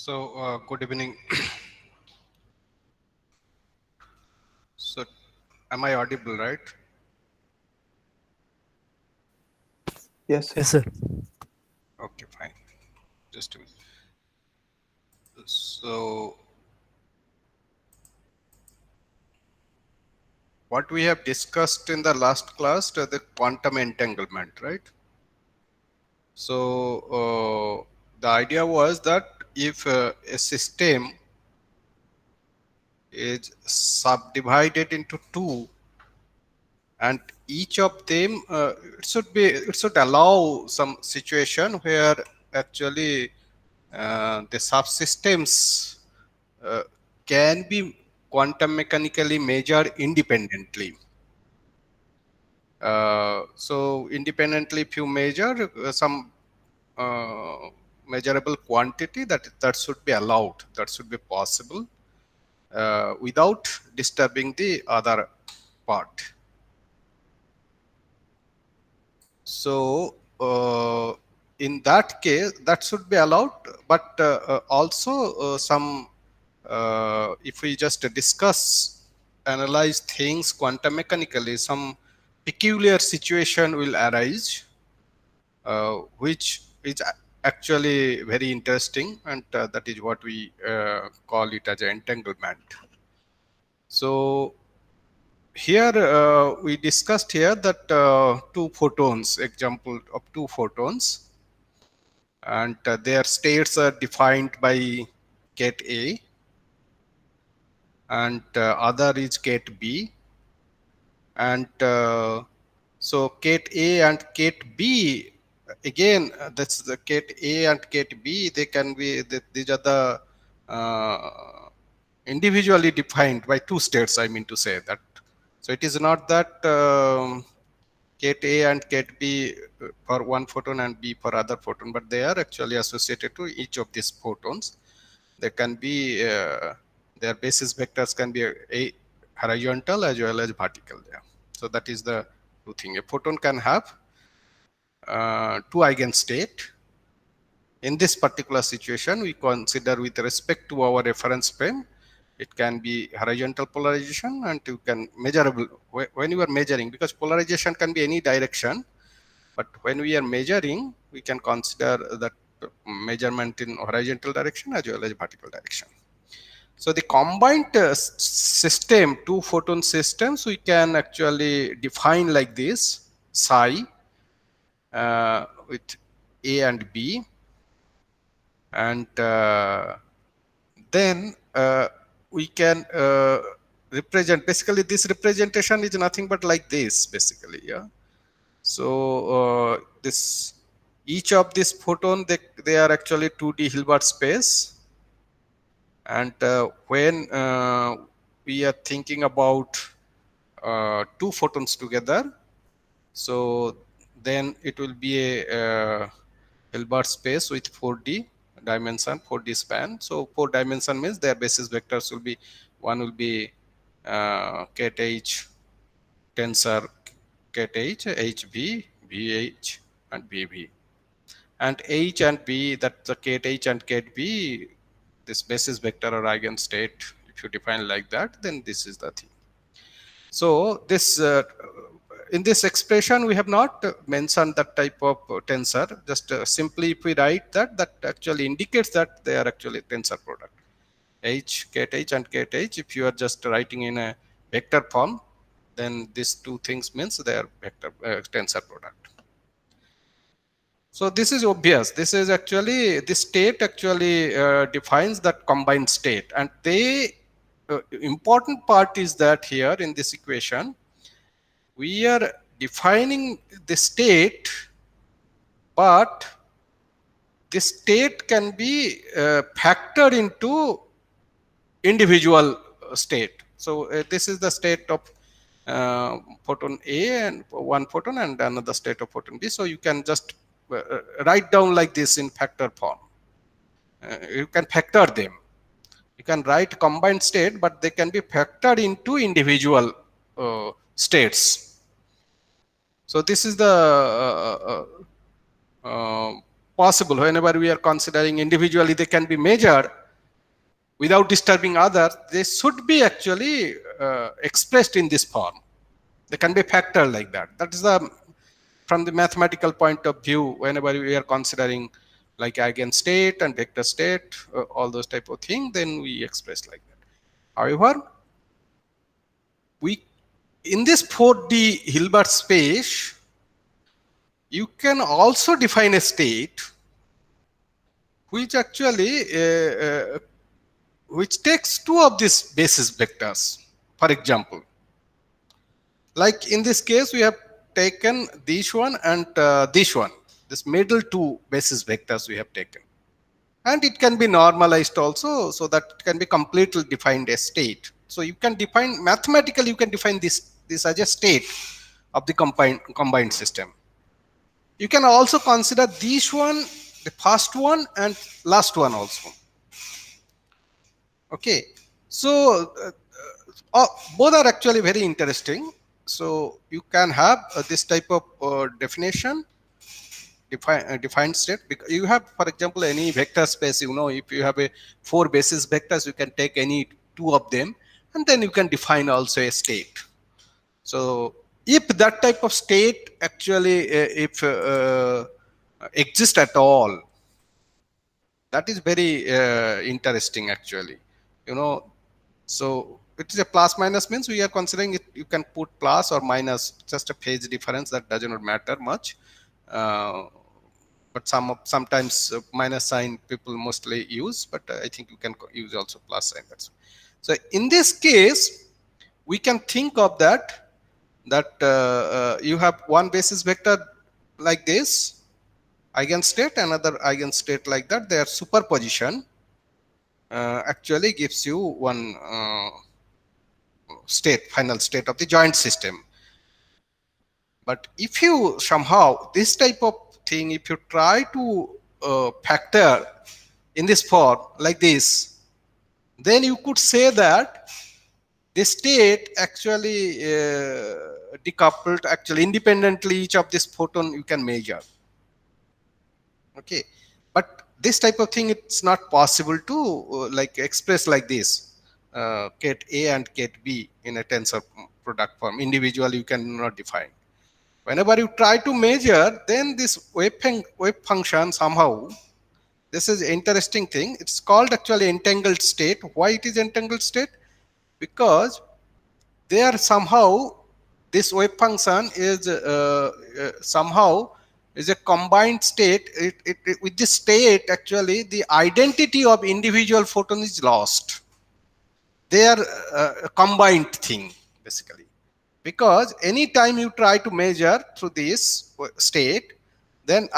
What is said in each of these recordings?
Good evening. So, am I audible, right? Yes, Yes, sir. Okay, fine. Just a minute. So, what we have discussed in the last class, the quantum entanglement, right? So, the idea was that if a system is subdivided into two, and each of them it should allow some situation where actually the subsystems uh, can be quantum mechanically measured independently. So independently, if you measure some uh, measurable quantity, that should be allowed, that should be possible without disturbing the other part. So in that case, that should be allowed, but also some if we just discuss, analyze things quantum mechanically, some peculiar situation will arise, which is actually very interesting, and that is what we call it as an entanglement. So here we discussed here that two photons, example of two photons, and their states are defined by ket A, and other is ket B, and so ket A and ket B, again that's the ket A and ket B, they can be these are the individually defined by two states, I mean to say that. So it is not that ket A and ket B for one photon and B for other photon, but they are actually associated to each of these photons. They can be their basis vectors can be a horizontal as well as vertical there. So that is the two thing. A photon can have two eigenstate. In this particular situation, we consider with respect to our reference frame, it can be horizontal polarization, and you can measurable when you are measuring, because polarization can be any direction, but when we are measuring, we can consider that measurement in horizontal direction as well as vertical direction. So the combined system, two photon systems, we can actually define like this: psi with A and B, and then we can represent. Basically, this representation is nothing but like this, basically, yeah. So this each of these photon, they are actually 2D Hilbert space, and when we are thinking about two photons together, so then it will be a Hilbert space with 4D dimension, 4D span. So 4 dimension means their basis vectors will be, one will be ket H tensor ket H, HV, VH, and BV. And H and B, that the ket H and ket B, this basis vector or eigenstate, if you define like that, then this is the thing. So this in this expression, we have not mentioned that type of tensor. Just simply if we write that, that actually indicates that they are actually tensor product. H, ket H and ket H, if you are just writing in a vector form, then these two things means they are vector tensor product. So this is obvious. This is actually, this state actually defines that combined state, and the important part is that here in this equation, we are defining the state, but the state can be factored into individual state. So this is the state of photon A and one photon, and another state of photon B. So you can just write down like this in factor form. You can factor them. You can write combined state, but they can be factored into individual states. So this is the possible. Whenever we are considering individually, they can be measured, without disturbing others, they should be actually expressed in this form. They can be factored like that. That is the, from the mathematical point of view, whenever we are considering like eigenstate and vector state, all those type of thing, then we express like that. However, we, in this 4D Hilbert space, you can also define a state which actually which takes two of these basis vectors. For example, like in this case, we have taken this one and this one. This middle two basis vectors we have taken. And it can be normalized also, so that it can be completely defined as state. So you can define, mathematically you can define this as a state of the combined system. You can also consider this one, the first one and last one also. Okay, so both are actually very interesting. So you can have this type of definition, defined state, because you have, for example, any vector space, you know, if you have a 4 basis vectors, you can take any 2 of them, and then you can define also a state. So if that type of state actually if exists at all, that is very interesting actually, you know. So it is a plus minus, means we are considering it, you can put plus or minus, just a phase difference, that does not matter much. But sometimes minus sign people mostly use, but I think you can use also plus sign. That's so in this case we can think of that you have one basis vector like this eigenstate, another eigenstate like that. Their superposition actually gives you one state, final state of the joint system. But if you somehow, this type of thing, if you try to factor in this form like this, then you could say that the state actually decoupled, actually independently, each of this photon you can measure. Okay, but this type of thing, it's not possible to like express like this, ket A and ket B in a tensor product form. Individually you cannot define. Whenever you try to measure, then this wave function somehow, this is an interesting thing. It's called actually entangled state. Why it is entangled state? Because there somehow this wave function is somehow is a combined state. With this state, actually the identity of individual photon is lost. They are a combined thing basically. Because any time you try to measure through this state, then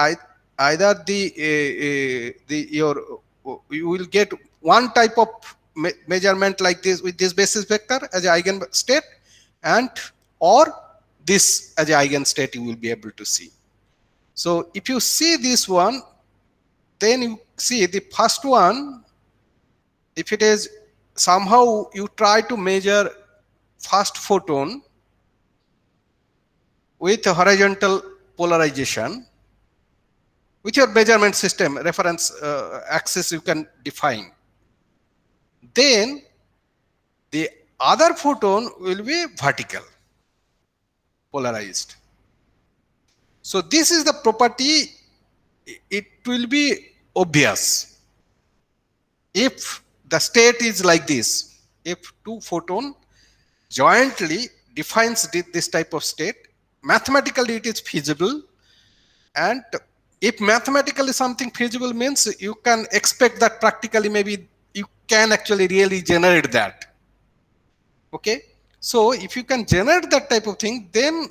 either you will get one type of measurement like this with this basis vector as an eigenstate, and or this as an eigenstate you will be able to see. So if you see this one, then you see the first one, if it is somehow you try to measure first photon with a horizontal polarization, with your measurement system reference axis you can define, then the other photon will be vertical polarized. So this is the property. It will be obvious if the state is like this. If two photon jointly defines this type of state, mathematically it is feasible. And if mathematically something feasible means you can expect that practically maybe you can actually really generate that. Okay, so if you can generate that type of thing, then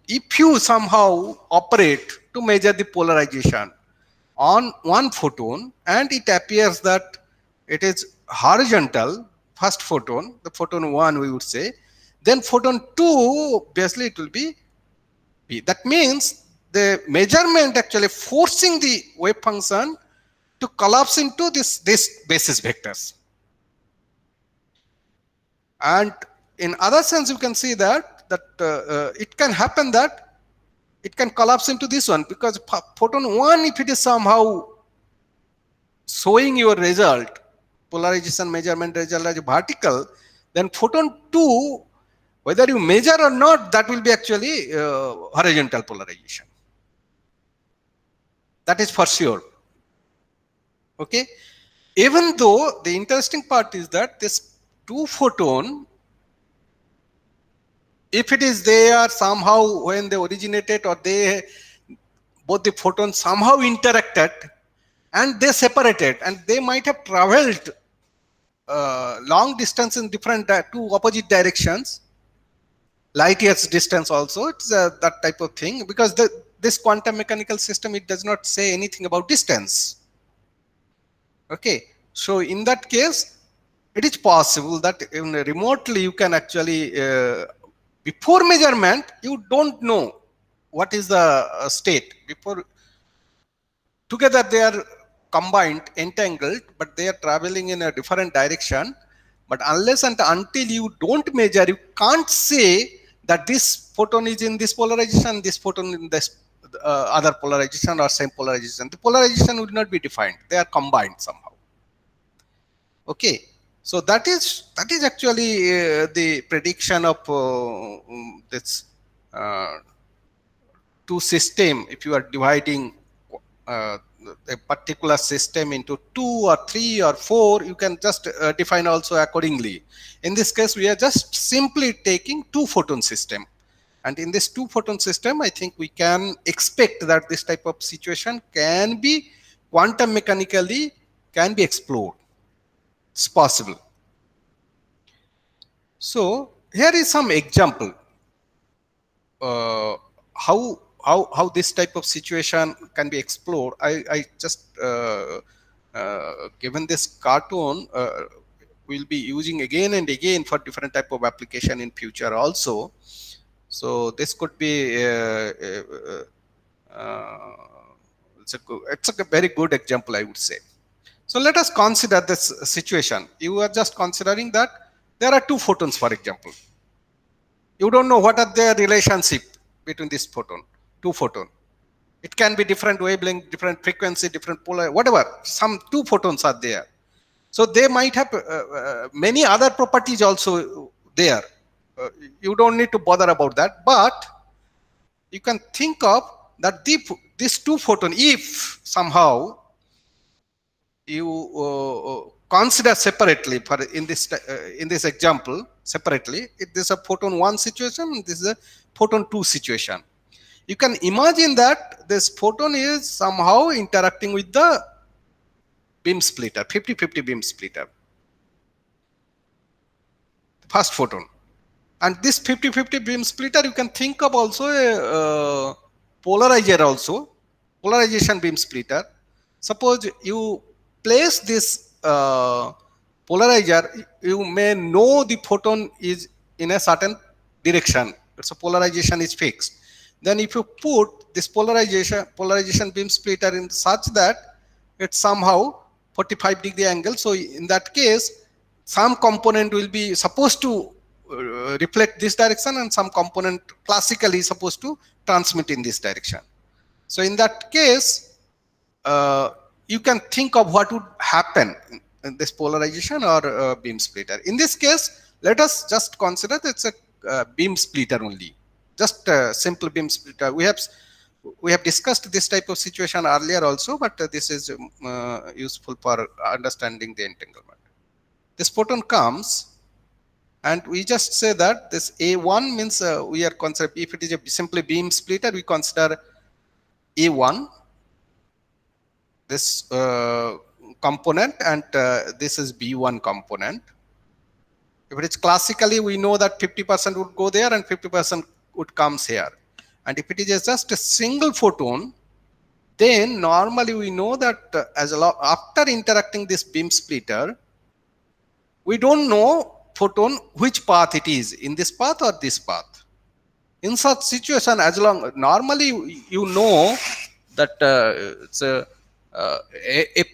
if you somehow operate to measure the polarization on one photon and it appears that it is horizontal, first photon, the photon 1 we would say, then photon 2 obviously it will be B. That means the measurement actually forcing the wave function to collapse into this basis vectors. And in other sense you can see that it can happen that it can collapse into this one, because photon 1, if it is somehow showing your result polarization measurement result as vertical, then photon 2, whether you measure or not, that will be actually horizontal polarization. That is for sure. Okay. Even though the interesting part is that this 2 photon, if it is there somehow when they originated, or both the photons somehow interacted and they separated, and they might have traveled long distance in different two opposite directions, light years distance also, it's that type of thing, because this quantum mechanical system, it does not say anything about distance. Okay, so in that case, it is possible that remotely you can actually, before measurement, you don't know what is the state. Before, together they are combined, entangled, but they are traveling in a different direction. But unless and until you don't measure, you can't say that this photon is in this polarization, this photon in this other polarization or same polarization. The polarization will not be defined. They are combined somehow. Okay, so that is actually the prediction of this two system. If you are dividing a particular system into 2 or 3 or 4, you can just define also accordingly. In this case, we are just simply taking 2 photon system, and in this 2 photon system, I think we can expect that this type of situation can be quantum mechanically can be explored. It's possible. So here is some example how this type of situation can be explored. I just given this cartoon, we'll be using again and again for different type of application in future also. So this could be it's a very good example, I would say. So let us consider this situation. You are just considering that there are 2 photons, for example. You don't know what are their relationship between this photon, 2 photon. It can be different wavelength, different frequency, different polar, whatever. Some 2 photons are there. So they might have many other properties also there. You don't need to bother about that. But you can think of that these 2 photon, if somehow you consider separately, for in this example separately, if this is a photon 1 situation, this is a photon 2 situation, you can imagine that this photon is somehow interacting with the beam splitter, 50-50 beam splitter, first photon. And this 50-50 beam splitter, you can think of also a polarizer also, polarization beam splitter. Suppose you place this polarizer, you may know the photon is in a certain direction. So polarization is fixed. Then if you put this polarization beam splitter in such that it's somehow 45-degree angle. So in that case, some component will be supposed to reflect this direction, and some component classically supposed to transmit in this direction. So in that case, you can think of what would happen in this polarization or beam splitter. In this case, let us just consider that it's a beam splitter only, just a simple beam splitter. We have discussed this type of situation earlier also, but this is useful for understanding the entanglement. This photon comes, and we just say that this A1 means we are consider, if it is a simply beam splitter, we consider A1, this component, and this is B1 component. If it is classically, we know that 50% would go there and 50% would comes here. And if it is just a single photon, then normally we know that after interacting this beam splitter, we don't know photon which path it is, in this path or this path. In such situation, as long normally you know that it's a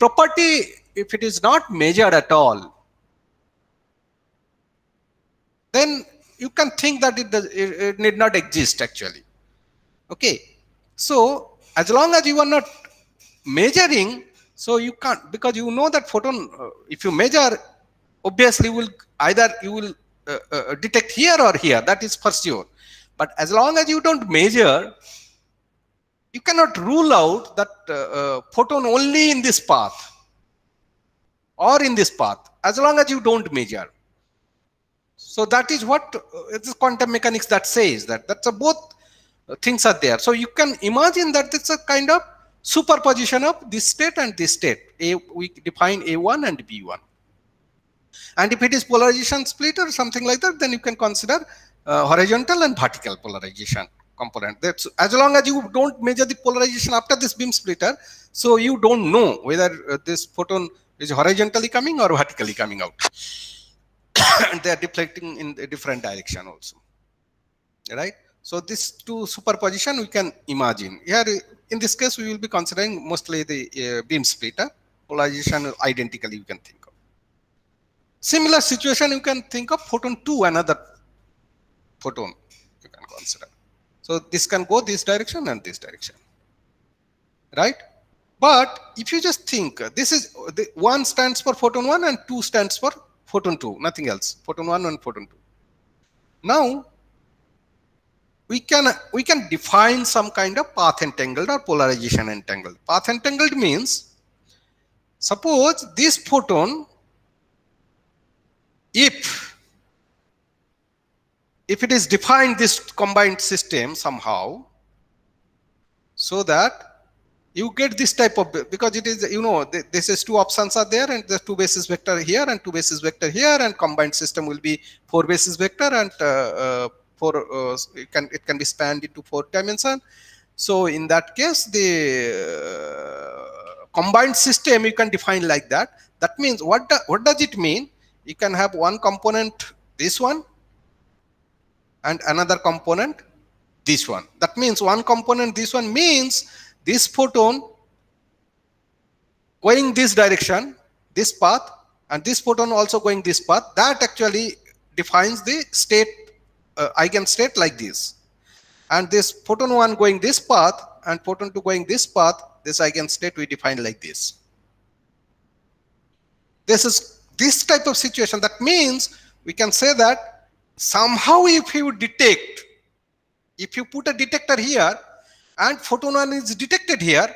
property, if it is not measured at all, then you can think that it need not exist actually. Okay, so as long as you are not measuring, So you can't, because you know that photon, if you measure, obviously will either you will detect here or here, that is for sure. But as long as you don't measure, you cannot rule out that photon only in this path or in this path, as long as you don't measure. So that is what it's quantum mechanics that says that that's a both things are there. So you can imagine that it's a kind of superposition of this state and this state. We define A1 and B1. And if it is polarization split or something like that, then you can consider horizontal and vertical polarization component. That's as long as you don't measure the polarization after this beam splitter, so you don't know whether this photon is horizontally coming or vertically coming out. And they are deflecting in a different direction also, right? So this two superposition we can imagine. Here in this case we will be considering mostly the beam splitter. Polarization identically you can think of. Similar situation you can think of photon 2, another photon you can consider. So this can go this direction and this direction, right? But if you just think this is the 1 stands for photon 1 and 2 stands for photon 2, nothing else, photon 1 and photon 2. Now we can define some kind of path entangled or polarization entangled. Path entangled means, suppose this photon, if it is defined this combined system somehow, so that you get this type of, because it is, you know, this is 2 options are there and the 2 basis vector here and 2 basis vector here, and combined system will be 4 basis vector and it can be spanned into 4 dimension. So in that case the combined system you can define like that. That means what does it mean? You can have one component, this one, and another component, this one. That means one component, this one, means this photon going this direction, this path, and this photon also going this path. That actually defines the state, eigenstate like this. And this photon 1 going this path and photon 2 going this path, this eigenstate we define like this. This is this type of situation. That means we can say that somehow if you detect, if you put a detector here and photon 1 is detected here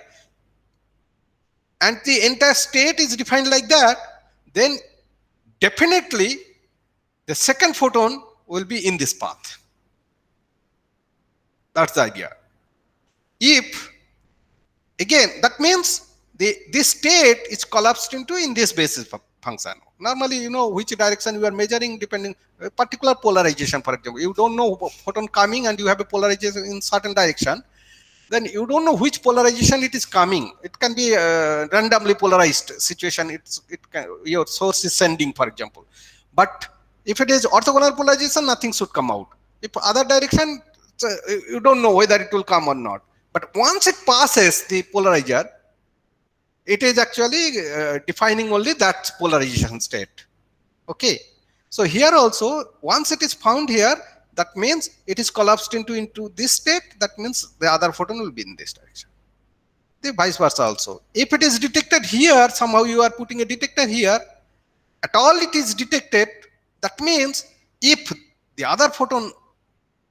and the entire state is defined like that, then definitely the second photon will be in this path. That's the idea. If, again, that means this state is collapsed into in this basis function. Normally, you know which direction you are measuring depending a particular polarization. For example, you don't know photon coming and you have a polarization in certain direction, then you don't know which polarization it is coming. It can be a randomly polarized situation. Your source is sending, for example. But if it is orthogonal polarization, nothing should come out. If other direction, you don't know whether it will come or not. But once it passes the polarizer, it is actually defining only that polarization state. Okay. So here also, once it is found here, that means it is collapsed into this state. That means the other photon will be in this direction. The vice versa also. If it is detected here, somehow you are putting a detector here, at all it is detected, that means if the other photon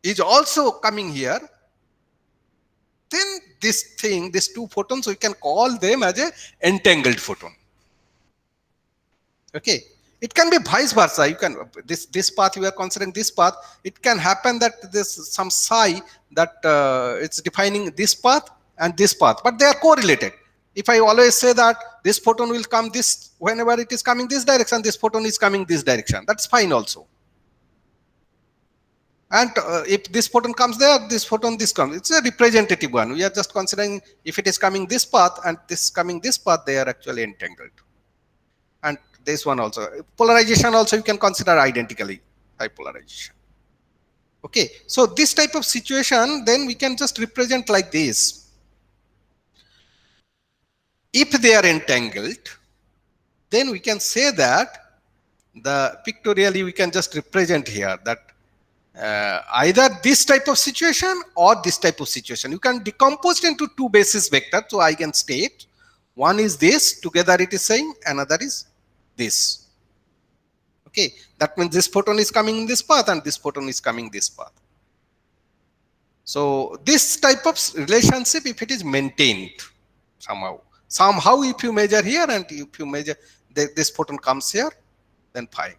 is also coming here, then this thing, these 2 photons, we can call them as a entangled photon. Okay. It can be vice versa. You can this path you are considering this path. It can happen that there's some psi that it's defining this path and this path, but they are correlated. If I always say that this photon will come this, whenever it is coming this direction, this photon is coming this direction, that's fine also. And if this photon comes there, this photon this comes. It's a representative one. We are just considering if it is coming this path and this coming this path, they are actually entangled. And this one also. Polarization also you can consider identically type polarization. Okay. So this type of situation, then we can just represent like this. If they are entangled, then we can say that pictorially we can just represent here that either this type of situation or this type of situation. You can decompose it into 2 basis vectors, so eigenstate, One is this, together it is saying, another is this. Okay, that means this photon is coming in this path and this photon is coming this path. So this type of relationship, if it is maintained somehow if you measure here and if you measure this photon comes here, then fine.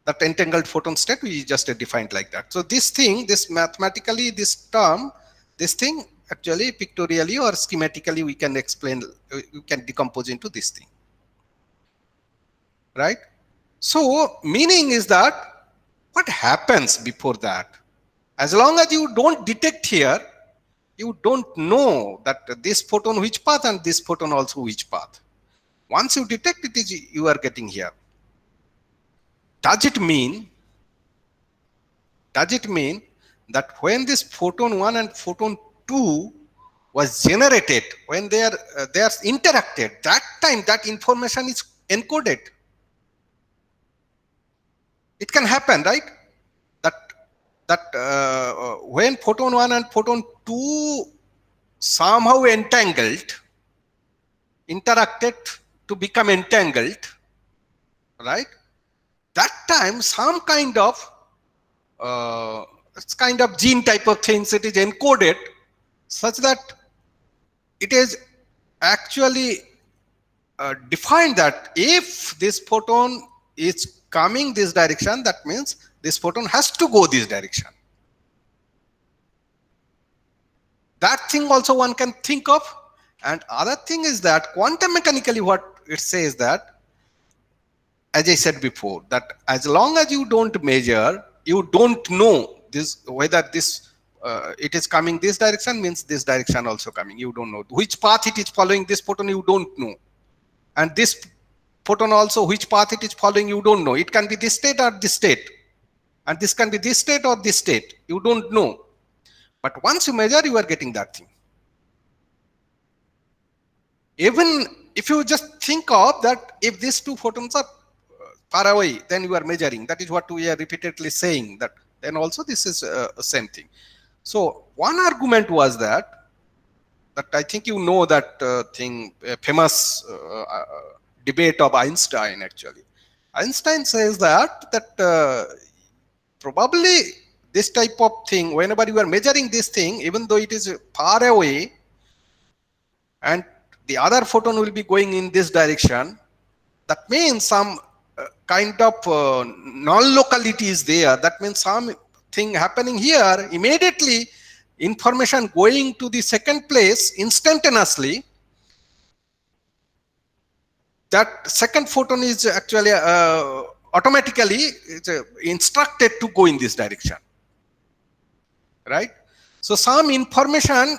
That entangled photon state we just defined like that. So this thing, this mathematically, this term, this thing actually pictorially or schematically we can explain, we can decompose into this thing, right? So meaning is that what happens before that? As long as you don't detect here, you don't know that this photon which path and this photon also which path. Once you detect it, is you are getting here. Does it mean that when this photon 1 and photon 2 was generated, when they are interacted, that time that information is encoded? It can happen, right? That when photon 1 and photon 2 somehow interacted to become entangled, right? That time some kind of gene type of things, it is encoded such that it is actually defined that if this photon is coming this direction, that means this photon has to go this direction. That thing also one can think of. And other thing is that quantum mechanically what it says that, as I said before, that as long as you don't measure, you don't know this whether this it is coming this direction means this direction also coming. You don't know which path it is following. This photon you don't know, and this photon also which path it is following you don't know. It can be this state or this state, and this can be this state or this state. You don't know, but once you measure, you are getting that thing. Even if you just think of that, if these two photons are far away, then you are measuring. That is what we are repeatedly saying, that then also this is same thing. So one argument was that I think you know that thing, famous debate of Einstein actually. Einstein says that probably this type of thing, whenever you are measuring this thing, even though it is far away and the other photon will be going in this direction, that means some kind of non-locality is there. That means something happening here, immediately information going to the second place instantaneously. That second photon is actually automatically instructed to go in this direction, right? So some information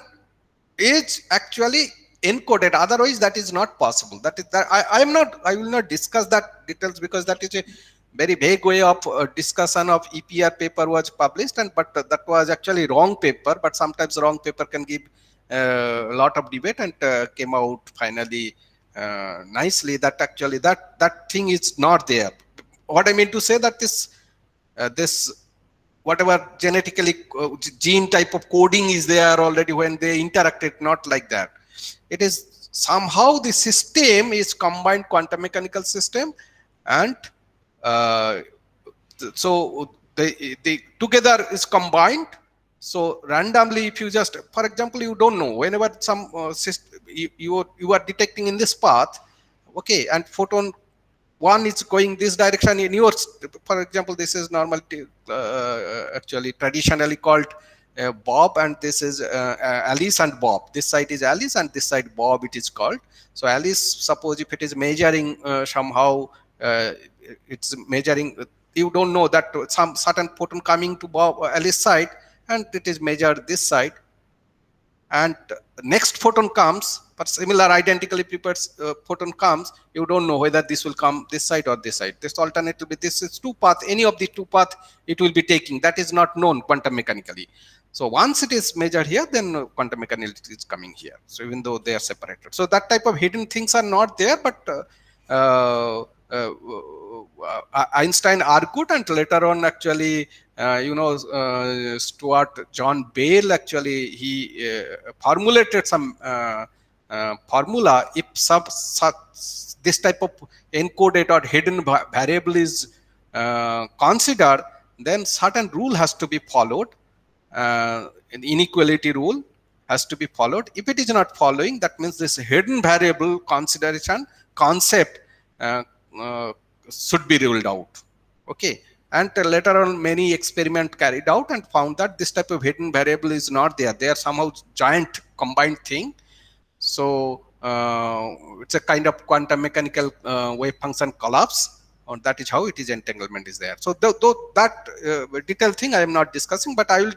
is actually encoded, otherwise that is not possible. That is that I will not discuss that details, because that is a very vague way of discussion of EPR paper was published, and but that was actually wrong paper. But sometimes wrong paper can give a lot of debate, and came out finally nicely that actually that thing is not there. What I mean to say that this whatever genetically gene type of coding is there already when they interacted, not like that. It is somehow the system is combined quantum mechanical system, and so they together is combined. So randomly, if you just, for example, you don't know, whenever some system you are detecting in this path, okay, and photon 1 is going this direction in yours. For example, this is normally actually traditionally called Bob, and this is Alice and Bob. This side is Alice and this side Bob it is called. So Alice, suppose if it is measuring somehow, it's measuring, you don't know that some certain photon coming to Bob Alice side, and it is measured this side, and next photon comes, but similar identically prepared photon comes, you don't know whether this will come this side or this side. This alternate will be, this is two path, any of the two path it will be taking. That is not known quantum mechanically. So once it is measured here, then quantum mechanics is coming here. So even though they are separated, so that type of hidden things are not there. But Einstein argued, and later on actually Stuart John Bale actually he formulated some formula, if this type of encoded or hidden variable is considered, then certain rule has to be followed. An inequality rule has to be followed. If it is not following, that means this hidden variable consideration concept should be ruled out. Okay, and later on many experiments carried out and found that this type of hidden variable is not there. They are somehow giant combined thing. So it's a kind of quantum mechanical wave function collapse, and that is how it is entanglement is there. So that detailed thing I am not discussing, but I will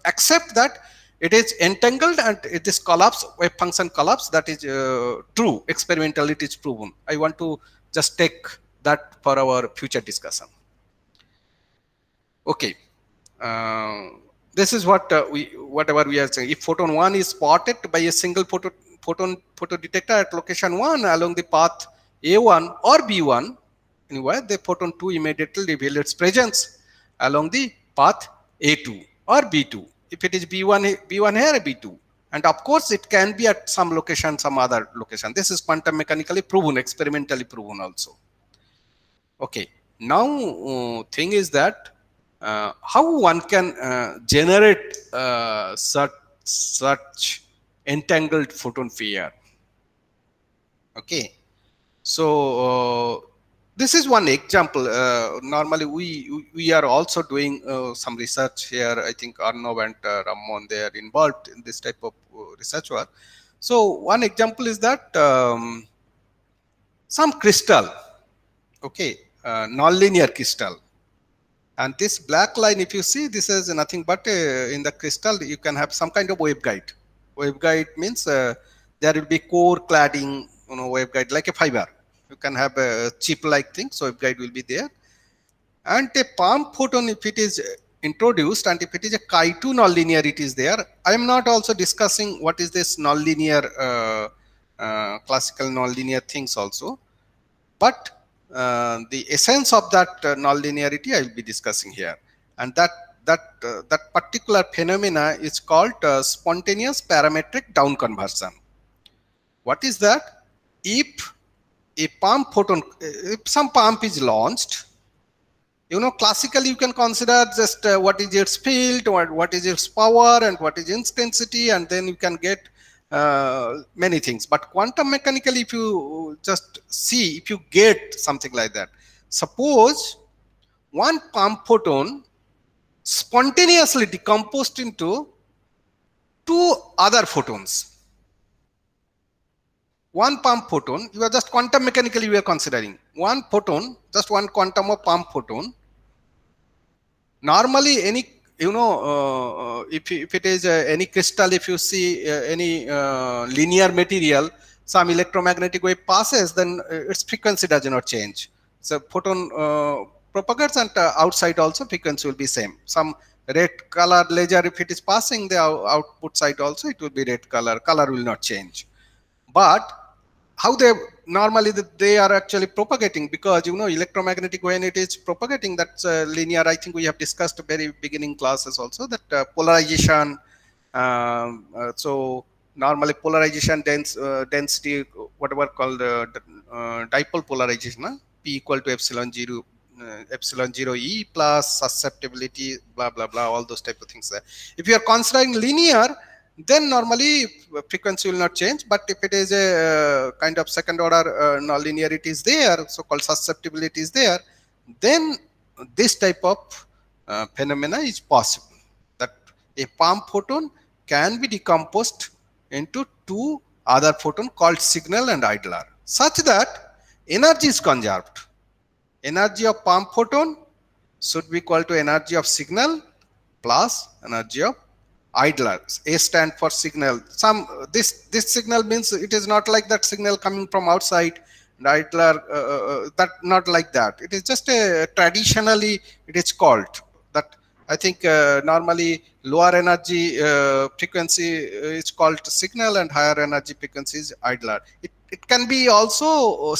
accept that it is entangled and it is collapse, wave function collapse, that is true. Experimentally it is proven. I want to just take that for our future discussion. Okay. This is what whatever we are saying. If photon 1 is spotted by a single photo detector at location 1 along the path A1 or B1, anyway, the photon 2 immediately reveals its presence along the path A2 or B2. If it is B1 here, B2. And of course, it can be at some location, some other location. This is quantum mechanically proven, experimentally proven also. Okay. Now, thing is that how one can generate such entangled photon pair. Okay. So this is one example. Normally, we are also doing some research here. I think Arnav and Ramon, they are involved in this type of research work. So one example is that some crystal, okay, nonlinear crystal, and this black line, if you see, this is nothing but in the crystal you can have some kind of waveguide. Waveguide means there will be core cladding, waveguide like a fiber. You can have a chip-like thing, so waveguide will be there. And a palm photon, if it is introduced, and if it is a chi2 nonlinear, it is there. I am not also discussing what is this nonlinear, classical nonlinear things also, but the essence of that nonlinearity I will be discussing here, and that particular phenomena is called spontaneous parametric down conversion. What is that? If a pump photon, if some pump is launched, classically you can consider just what is its field, or what is its power, and what is intensity, and then you can get many things. But quantum mechanically, if you just see, if you get something like that, suppose one pump photon spontaneously decomposed into two other photons. One pump photon, you are just quantum mechanically we are considering one photon, just one quantum of pump photon. Normally, any if it is any crystal, if you see any linear material, some electromagnetic wave passes, then its frequency does not change. So photon propagates, and outside also frequency will be same. Some red color laser, if it is passing the output side also, it will be red color. Color will not change. But how they normally they are actually propagating, because electromagnetic, when it is propagating, that's linear. I think we have discussed very beginning classes also that polarization. So normally polarization density, whatever called dipole polarization, P equal to epsilon 0 E plus susceptibility, blah blah blah, all those type of things there. If you are considering linear, then normally frequency will not change. But if it is a kind of second order nonlinearity is there, so called susceptibility is there, then this type of phenomena is possible, that a pump photon can be decomposed into two other photon called signal and idler, such that energy is conserved. Energy of pump photon should be equal to energy of signal plus energy of idler. A stand for signal. This signal means it is not like that signal coming from outside. And idler, that not like that. It is just a traditionally it is called that. I think normally lower energy frequency is called signal, and higher energy frequency is idler. It can be also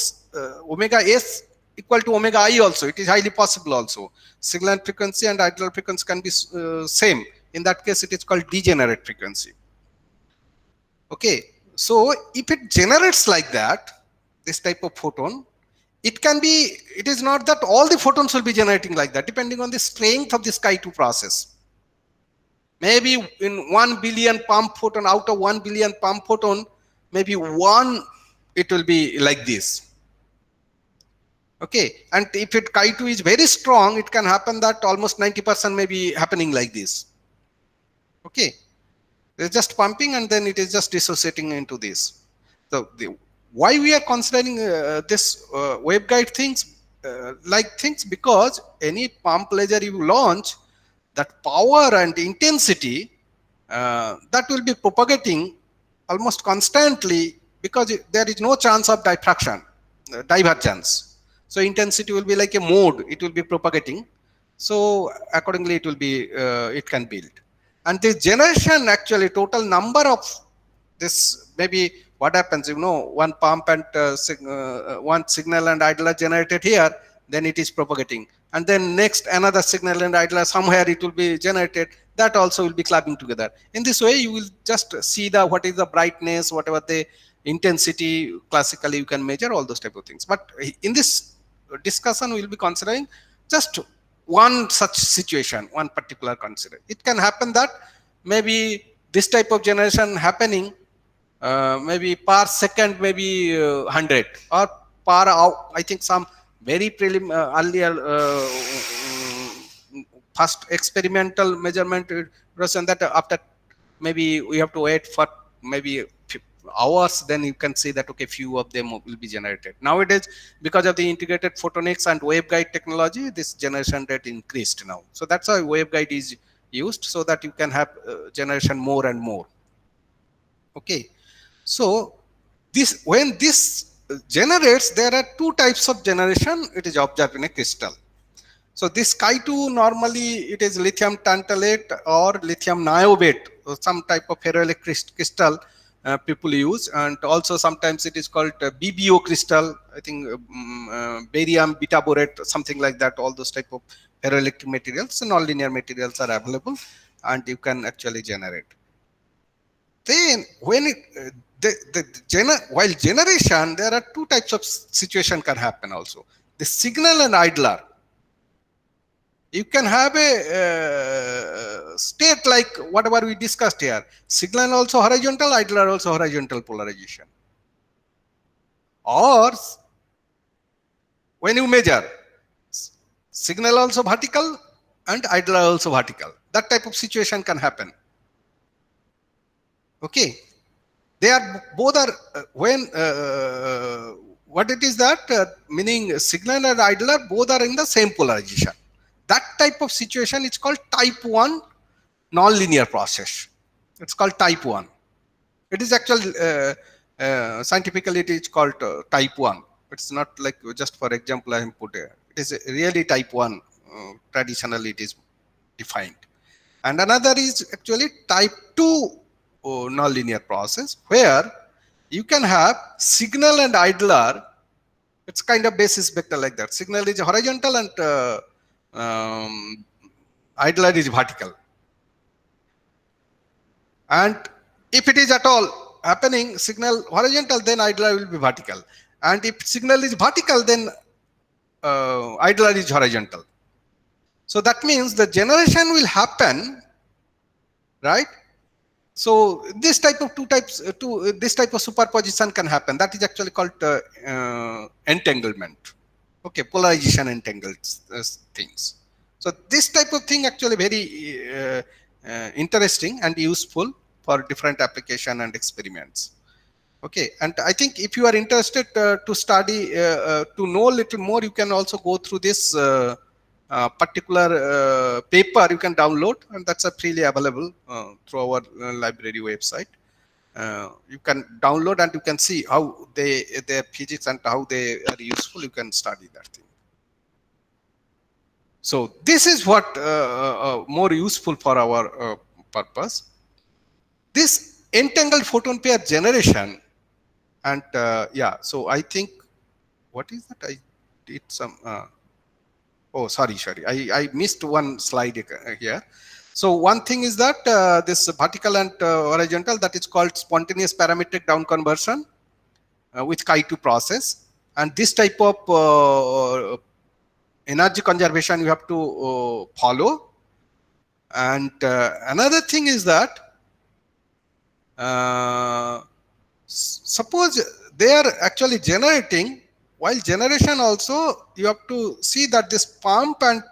omega s equal to omega I also. It is highly possible also. Signal frequency and idler frequency can be same. In that case, it is called degenerate frequency. Okay. So if it generates like that, this type of photon, it can be, it is not that all the photons will be generating like that, depending on the strength of this Chi2 process. Maybe in 1 billion pump photon, out of 1 billion pump photon, maybe one, it will be like this. Okay, and if it Chi2 is very strong, it can happen that almost 90% may be happening like this. Okay, it's just pumping and then it is just dissociating into this. So why we are considering this waveguide things like things, because any pump laser you launch, that power and intensity that will be propagating almost constantly, because there is no chance of diffraction, divergence. So intensity will be like a mode, it will be propagating. So accordingly it will be, it can build. And the generation, actually total number of this, maybe what happens, one pump and one signal and idler generated here, then it is propagating, and then next another signal and idler somewhere it will be generated, that also will be clubbing together. In this way you will just see the what is the brightness, whatever the intensity, classically you can measure all those type of things. But in this discussion we will be considering just one such situation, one particular consider. It can happen that maybe this type of generation happening maybe per second, maybe 100, or per hour. I think some very earlier first experimental measurement was that after maybe we have to wait for maybe hours, then you can see that okay, few of them will be generated. Nowadays, because of the integrated photonics and waveguide technology, this generation rate increased now. So that's why waveguide is used, so that you can have generation more and more. Okay, so this, when this generates, there are two types of generation it is observed in a crystal. So this Chi2 normally it is lithium tantalate or lithium niobate, or some type of ferroelectric crystal people use, and also sometimes it is called BBO crystal, I think barium beta borate, something like that. All those type of ferroelectric materials and non-linear materials are available, and you can actually generate. Then when it while generation, there are two types of situation can happen also. The signal and idler. You can have a state like whatever we discussed here. Signal also horizontal, idler also horizontal polarization. Or when you measure, signal also vertical and idler also vertical. That type of situation can happen. Okay, they are both are when what it is that meaning signal and idler both are in the same polarization. That type of situation is called type 1 non-linear process. It's called type 1. It is actually scientifically it is called type 1. It's not like just for example I am put here. It is really type 1. Traditionally it is defined. And another is actually type 2 non-linear process, where you can have signal and idler. It's kind of basis vector like that. Signal is horizontal and idler is vertical. And if it is at all happening signal horizontal, then idler will be vertical. And if signal is vertical, then idler is horizontal. So that means the generation will happen, right? So this type of this type of superposition can happen. That is actually called entanglement. Okay, polarization entangled things. So this type of thing actually very interesting and useful for different application and experiments. Okay, and I think if you are interested to study, to know a little more, you can also go through this particular paper you can download, and that's freely available through our library website. You can download and you can see how their physics and how they are useful. You can study that thing. So this is what more useful for our purpose. This entangled photon pair generation, and yeah, so I think what is that? I did some. Oh, sorry. I missed one slide here. So one thing is that this vertical and horizontal, that is called spontaneous parametric down conversion with Chi2 process, and this type of energy conservation you have to follow. And another thing is that suppose they are actually generating. While generation also, you have to see that this pump and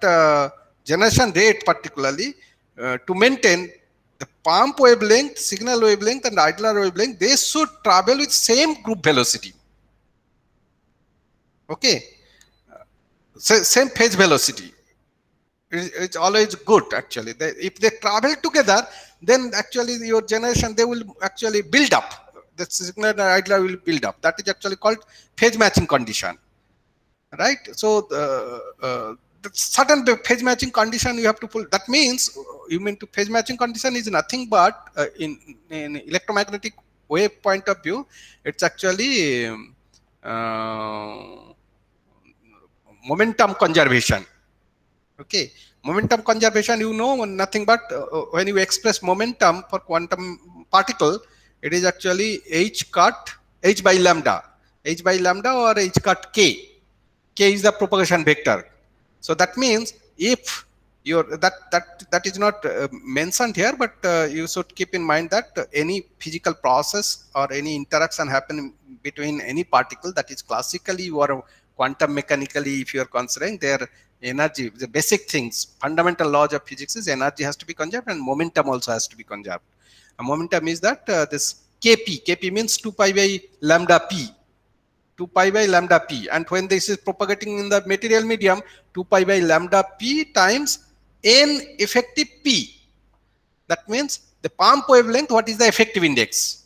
generation rate particularly to maintain the pump wavelength, signal wavelength and idler wavelength, they should travel with same group velocity. Okay, same phase velocity. It's always good actually. If they travel together, then actually your generation, they will actually build up. The signal and idler will build up. That is actually called phase matching condition, right? So the certain phase matching condition you have to pull. That means you mean to phase matching condition is nothing but in electromagnetic wave point of view, it's actually momentum conservation. Okay, momentum conservation, you know nothing but when you express momentum for quantum particle, it is actually h by lambda, or h cut k. K is the propagation vector. So that means if your that is not mentioned here, but you should keep in mind that any physical process or any interaction happen between any particle, that is classically or quantum mechanically, if you are considering their energy, the basic things, fundamental laws of physics is energy has to be conserved and momentum also has to be conserved. A momentum is that this kp means 2 pi by lambda p, 2 pi by lambda p, and when this is propagating in the material medium, 2 pi by lambda p times n effective p. That means the pump wavelength, what is the effective index?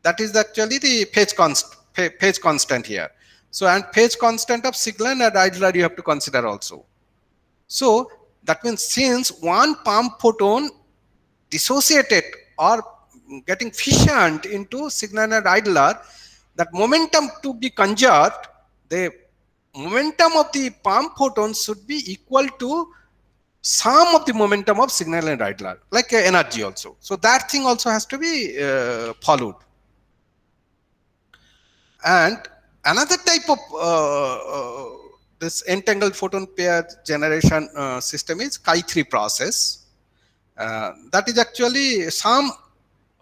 That is actually the phase constant here. So, and phase constant of signal and idler you have to consider also. So that means since one pump photon dissociated or getting fissioned into signal and idler, that momentum to be conserved, the momentum of the pump photons should be equal to sum of the momentum of signal and idler, like energy also. So that thing also has to be followed. And another type of this entangled photon pair generation system is Chi3 process. That is actually some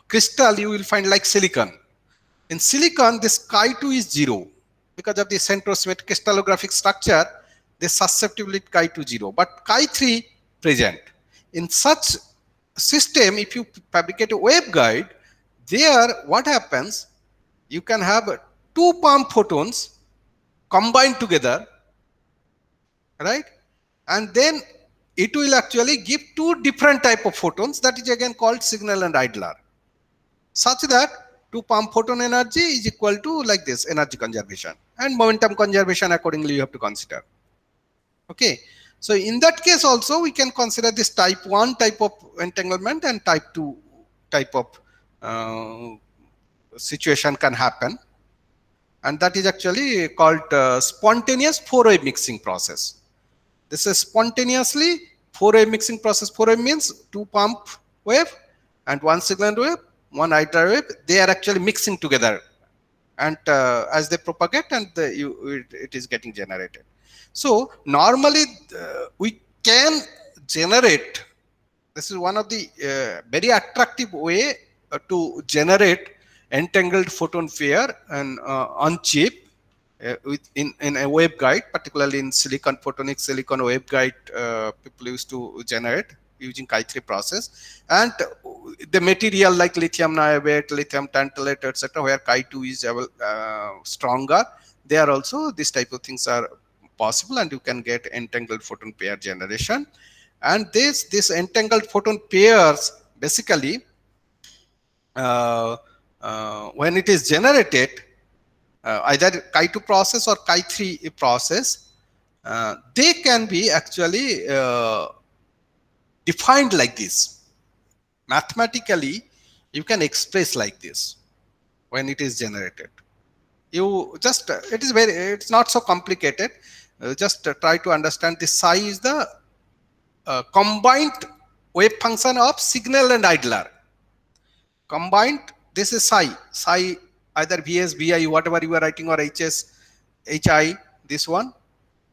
crystal you will find like silicon. In silicon, this Chi2 is 0 because of the centrosymmetric crystallographic structure. The susceptibility Chi2 0, but Chi3 present. In such system, if you fabricate a waveguide, there what happens? You can have two pump photons combined together, right? And then it will actually give two different type of photons, that is again called signal and idler, such that two pump photon energy is equal to like this energy conservation, and momentum conservation accordingly you have to consider. Okay, so in that case also we can consider this type 1 type of entanglement and type 2 type of situation can happen, and that is actually called spontaneous four-wave mixing process. This is spontaneously four-wave mixing process. Four-wave means two pump wave and one signal wave, one idler wave. They are actually mixing together, and as they propagate, and it is getting generated. So normally we can generate. This is one of the very attractive way to generate entangled photon pair and on chip. In a waveguide, particularly in silicon photonic silicon waveguide, people used to generate using Chi3 process, and the material like lithium niobate, lithium tantalate, etc., where Chi2 is stronger, there also this type of things are possible, and you can get entangled photon pair generation. And this entangled photon pairs basically when it is generated, either Chi2 process or Chi3 process, they can be actually defined like this. Mathematically, you can express like this when it is generated. You just, it's not so complicated. Just try to understand this psi is the combined wave function of signal and idler. Combined, this is psi either Vs, Vi, whatever you are writing, or Hs, Hi, this one,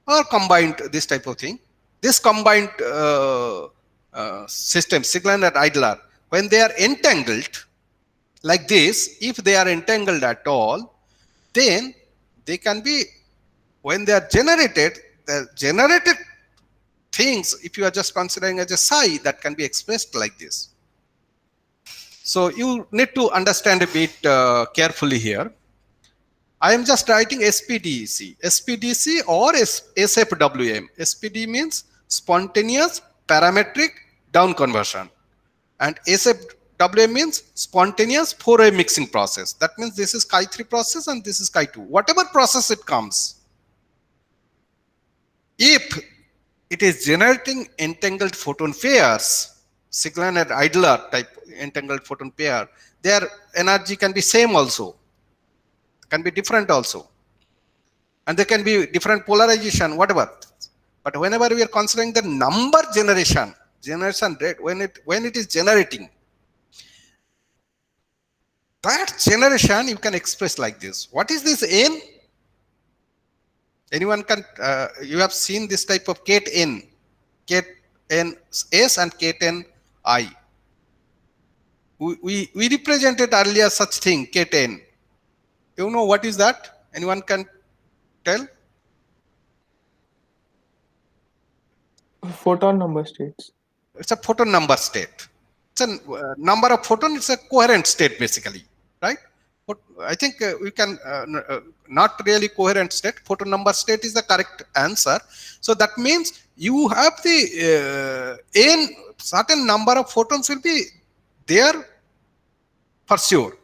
or combined, this type of thing. This combined system, signal and idler, when they are entangled like this, if they are entangled at all, then they can be, when they are generated, the generated things, if you are just considering as a psi, that can be expressed like this. So you need to understand a bit carefully here. I am just writing SPDC, SPDC or SFWM. SPD means spontaneous parametric down conversion, and SFWM means spontaneous four-way mixing process. That means this is Chi3 process and this is Chi2. Whatever process it comes, if it is generating entangled photon pairs, signal and idler type entangled photon pair, their energy can be same also, can be different also, and there can be different polarization, whatever. But whenever we are considering the number generation rate, when it is generating, that generation you can express like this. What is this N? Anyone can, you have seen this type of Ket N, Ket N S and Ket N I. We represented earlier such thing, Ket N. You know what is that? Anyone can tell? Photon number states. It's a photon number state. It's a number of photon. It's a coherent state basically, right? But I think we can not really coherent state. Photon number state is the correct answer. So that means you have the n certain number of photons will be there for sure.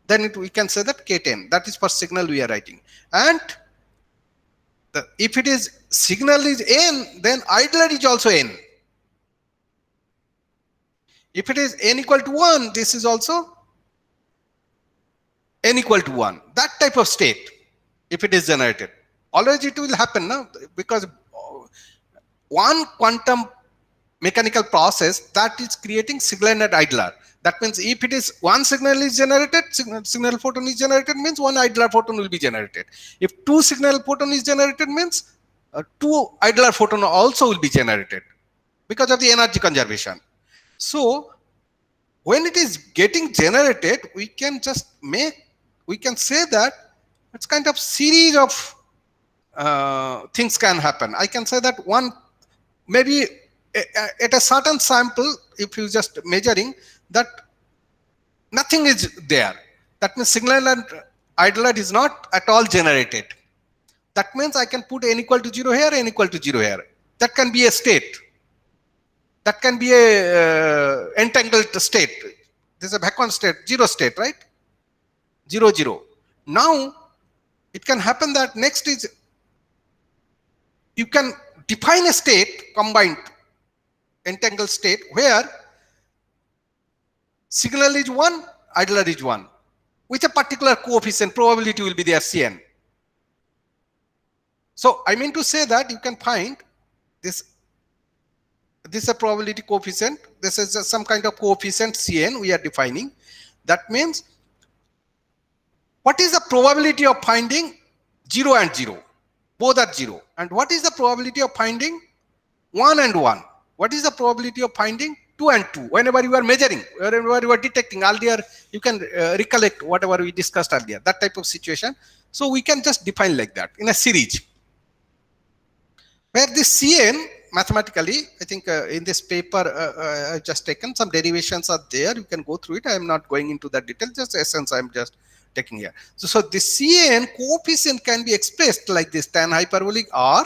Then we can say that K10. That is for signal we are writing. And if it is signal is n, then idler is also n. If it is n equal to 1, this is also n equal to 1. That type of state, if it is generated. Always it will happen now, because one quantum mechanical process that is creating signal and idler. That means if it is one signal is generated, signal photon is generated, means one idler photon will be generated. If two signal photon is generated, means two idler photon also will be generated because of the energy conservation. So when it is getting generated, we can just we can say that it's kind of series of things can happen. I can say that one, maybe at a certain sample, if you just measuring that nothing is there, that means signal and idler is not at all generated. That means I can put n equal to 0 here, n equal to 0 here. That can be a state. That can be a entangled state. This is a vacuum state, 0 state, right? 0, 0. Now it can happen that next is you can define a state, combined entangled state, where signal is 1, idler is 1, with a particular coefficient, probability will be there, Cn. So I mean to say that you can find this is a probability coefficient, this is some kind of coefficient Cn we are defining. That means what is the probability of finding 0 and 0? Both are 0. And what is the probability of finding 1 and 1? What is the probability of finding 2 and 2? Whenever you are measuring, whenever you are detecting, earlier you can recollect whatever we discussed earlier, that type of situation. So we can just define like that in a series. Where this Cn, mathematically, I think in this paper I've just taken some derivations are there. You can go through it. I am not going into that detail, just essence I'm just taking here. So the Cn coefficient can be expressed like this: tan hyperbolic r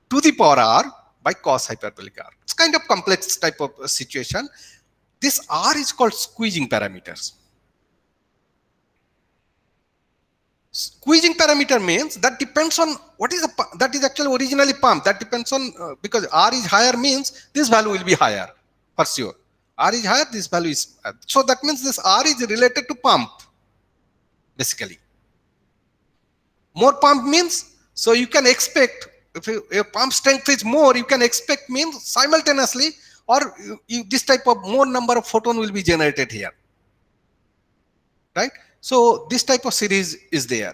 to the power r by cos hyperbolic r. It's kind of complex type of situation. This r is called squeezing parameters. Squeezing parameter means that depends on what is that is actually originally pumped. That depends on because r is higher means this value will be higher for sure. R is higher, this value is so that means this r is related to pump. Basically, more pump means, so you can expect if your pump strength is more, you can expect means simultaneously or this type of more number of photon will be generated here, right? So this type of series is there.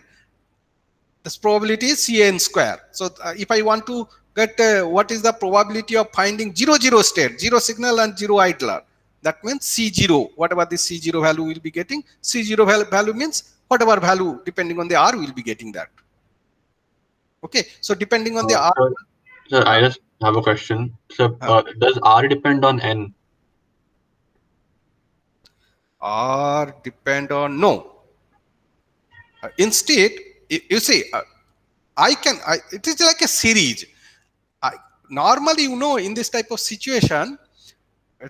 This probability is Cn square. So if I want to get what is the probability of finding 0 state, 0 signal and 0 idler, that means C0, whatever the C0 value will be getting, C0 value means whatever value depending on the R will be getting that. Okay, so depending on the R. Sir, I just have a question. So does R depend on N? R depend on no. Instead, you see, it is like a series. Normally, you know, in this type of situation,